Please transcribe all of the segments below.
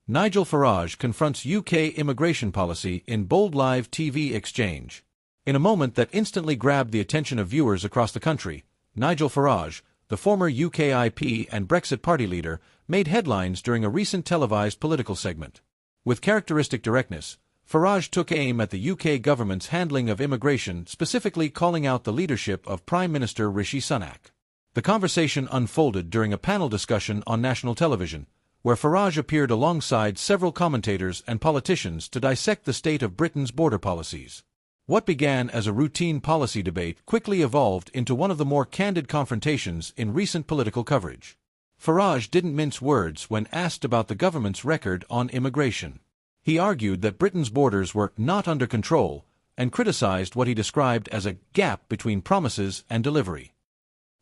Nigel Farage confronts UK immigration policy in bold live TV exchange. In a moment that instantly grabbed the attention of viewers across the country, Nigel Farage, the former UKIP and Brexit Party leader, made headlines during a recent televised political segment. With characteristic directness, Farage took aim at the UK government's handling of immigration, specifically calling out the leadership of Prime Minister Rishi Sunak. The conversation unfolded during a panel discussion on national television, where Farage appeared alongside several commentators and politicians to dissect the state of Britain's border policies. What began as a routine policy debate quickly evolved into one of the more candid confrontations in recent political coverage. Farage didn't mince words when asked about the government's record on immigration. He argued that Britain's borders were not under control and criticized what he described as a gap between promises and delivery.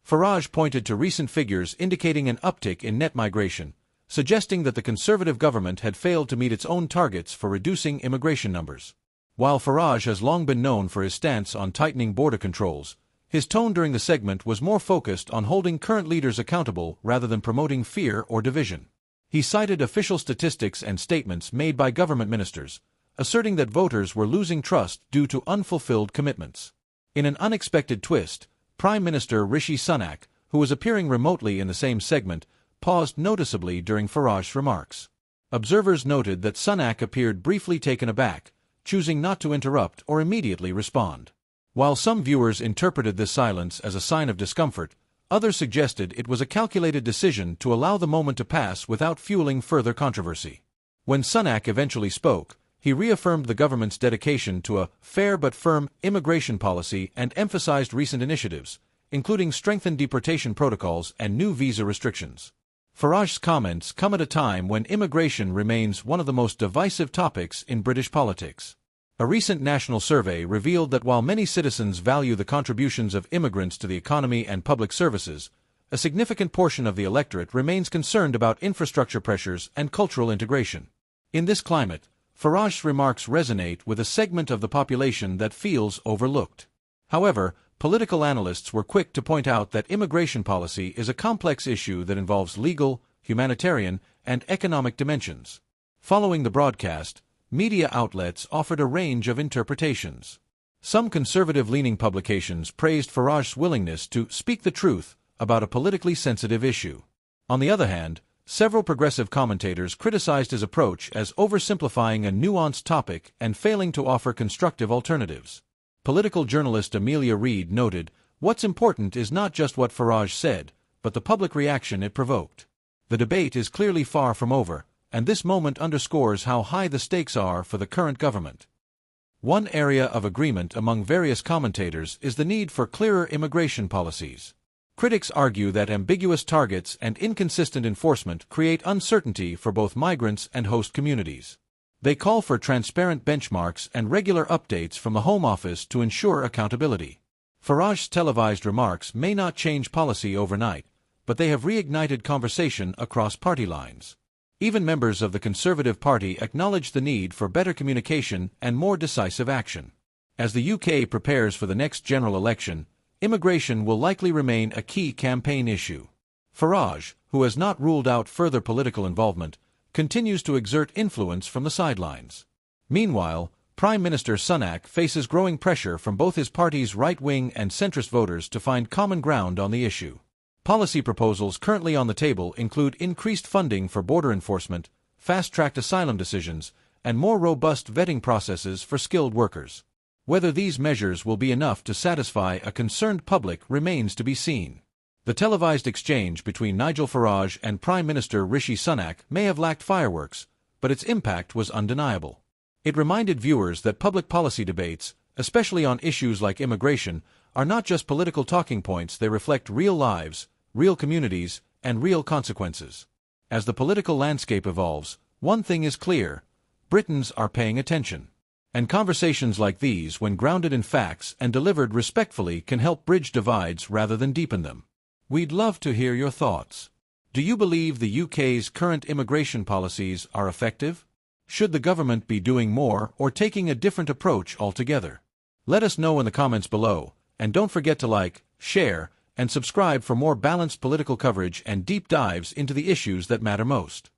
Farage pointed to recent figures indicating an uptick in net migration, suggesting that the Conservative government had failed to meet its own targets for reducing immigration numbers. While Farage has long been known for his stance on tightening border controls, his tone during the segment was more focused on holding current leaders accountable rather than promoting fear or division. He cited official statistics and statements made by government ministers, asserting that voters were losing trust due to unfulfilled commitments. In an unexpected twist, Prime Minister Rishi Sunak, who was appearing remotely in the same segment, paused noticeably during Farage's remarks. Observers noted that Sunak appeared briefly taken aback, choosing not to interrupt or immediately respond. While some viewers interpreted this silence as a sign of discomfort, others suggested it was a calculated decision to allow the moment to pass without fueling further controversy. When Sunak eventually spoke, he reaffirmed the government's dedication to a fair but firm immigration policy and emphasized recent initiatives, including strengthened deportation protocols and new visa restrictions. Farage's comments come at a time when immigration remains one of the most divisive topics in British politics. A recent national survey revealed that while many citizens value the contributions of immigrants to the economy and public services, a significant portion of the electorate remains concerned about infrastructure pressures and cultural integration. In this climate, Farage's remarks resonate with a segment of the population that feels overlooked. However, political analysts were quick to point out that immigration policy is a complex issue that involves legal, humanitarian, and economic dimensions. Following the broadcast, media outlets offered a range of interpretations. Some conservative-leaning publications praised Farage's willingness to speak the truth about a politically sensitive issue. On the other hand, several progressive commentators criticized his approach as oversimplifying a nuanced topic and failing to offer constructive alternatives. Political journalist Amelia Reid noted, "What's important is not just what Farage said, but the public reaction it provoked. The debate is clearly far from over, and this moment underscores how high the stakes are for the current government." One area of agreement among various commentators is the need for clearer immigration policies. Critics argue that ambiguous targets and inconsistent enforcement create uncertainty for both migrants and host communities. They call for transparent benchmarks and regular updates from the Home Office to ensure accountability. Farage's televised remarks may not change policy overnight, but they have reignited conversation across party lines. Even members of the Conservative Party acknowledge the need for better communication and more decisive action. As the UK prepares for the next general election, immigration will likely remain a key campaign issue. Farage, who has not ruled out further political involvement, continues to exert influence from the sidelines. Meanwhile, Prime Minister Sunak faces growing pressure from both his party's right-wing and centrist voters to find common ground on the issue. Policy proposals currently on the table include increased funding for border enforcement, fast-tracked asylum decisions, and more robust vetting processes for skilled workers. Whether these measures will be enough to satisfy a concerned public remains to be seen. The televised exchange between Nigel Farage and Prime Minister Rishi Sunak may have lacked fireworks, but its impact was undeniable. It reminded viewers that public policy debates, especially on issues like immigration, are not just political talking points. They reflect real lives, real communities, and real consequences. As the political landscape evolves, one thing is clear: Britons are paying attention. And conversations like these, when grounded in facts and delivered respectfully, can help bridge divides rather than deepen them. We'd love to hear your thoughts. Do you believe the UK's current immigration policies are effective? Should the government be doing more or taking a different approach altogether? Let us know in the comments below, and don't forget to like, share, and subscribe for more balanced political coverage and deep dives into the issues that matter most.